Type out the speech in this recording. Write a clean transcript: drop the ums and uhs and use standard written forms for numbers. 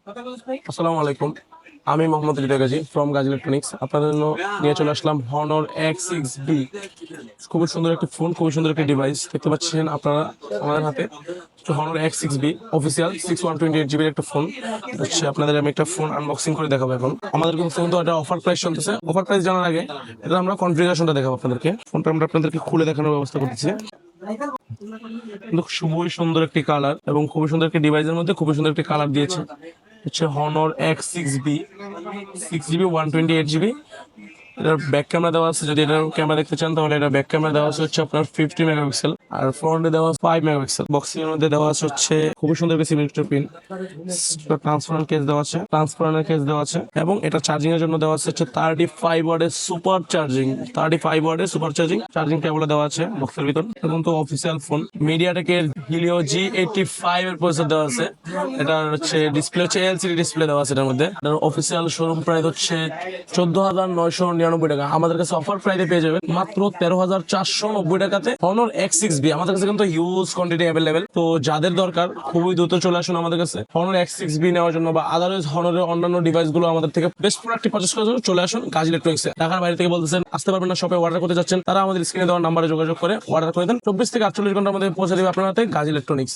আসসালামু আলাইকুম। আমি মোহাম্মদ হৃদয় গাজী ফ্রম গাজী ইলেকট্রনিক্স। আপনাদের জন্য নিয়ে চলে আসলাম হনর X6B। খুবই সুন্দর একটি ফোন, খুবই সুন্দর একটি ডিভাইস দেখতে পাচ্ছেন আপনারা আমাদের হাতে। হনর X6B অফিসিয়াল 6128GB একটা ফোন হচ্ছে। আপনাদের আমি একটা ফোন আনবক্সিং করে দেখাবো। এখন আমাদের কিন্তু এটা অফার প্রাইস চলতেছে। অফার প্রাইস জানার আগে এটা আমরা কনফিগারেশনটা দেখাবো আপনাদেরকে। ফোনটা আমরা আপনাদেরকে খুলে দেখানোর ব্যবস্থা করতেছি। কিন্তু খুবই সুন্দর একটি কালার এবং খুবই সুন্দর একটি ডিভাইসের মধ্যে খুবই সুন্দর একটি কালার দিয়েছে। হচ্ছে হনর X6B 6GB 128GB। এটার ব্যাক ক্যামেরা দেওয়া আছে। যদি এটার ক্যামেরা দেখতে চান তাহলে এটা ব্যাক ক্যামেরা দেওয়া আছে হচ্ছে আপনার 50 মেগাপিক্সেল, আর ফ্রন্টে দেওয়া 5 মেগাপিক্সেল। বক্সিং এর মধ্যে দেওয়া আছে হচ্ছে খুবই সুন্দর একটা সিমেট্রি পিন, ট্রান্সপারেন্ট কেস দেওয়া আছে, ট্রান্সপারেন্ট কেস দেওয়া আছে এবং এটা চার্জিং এর জন্য দেওয়া আছে হচ্ছে 35 ওয়াটের সুপার চার্জিং, 35 ওয়াটের সুপার চার্জিং কেবল দেওয়া আছে বক্সের ভিতর। এখন তো অফিসিয়াল ফোন মিডিয়াটেকের হিলিও G85 এর প্রসেসর দেওয়া আছে। এটা হচ্ছে ডিসপ্লে হচ্ছে এলসিডি ডিসপ্লে দেওয়া আছে এটার মধ্যে। এটার অফিসিয়াল শোরুম প্রাইস হচ্ছে 14,999 টাকা। আমাদের কাছে অফার প্রাইসে পেয়ে যাবেন মাত্র 13,490 টাকাতে হনর X6B। আমাদের কাছে কিন্তু হিউজ কোয়ান্টিটি অ্যাভেলেবেল। তো যাদের দরকার খুবই দ্রুত চলে আসুন আমাদের কাছে হনর X6B নেওয়ার জন্য, বা আদারওয়াইজ হনরের অন্যান্য ডিভাইস গুলো আমাদের থেকে বেস্ট প্রোডাক্টটি পারচেজ করার জন্য চলে আসুন গাজী ইলেকট্রনিক্সে। ঢাকার বাইরে থেকে বলতেছেন আসতে পারবেন না, শপে অর্ডার করতে যাচ্ছেন, তারা আমাদের স্ক্রিনে দেওয়ার নাম্বারে যোগাযোগ করে অর্ডার করে দেন। 24 থেকে 48 ঘন্টার মধ্যে পৌঁছে দেবে আপনার হাতে গাজী ইলেকট্রনিক্স।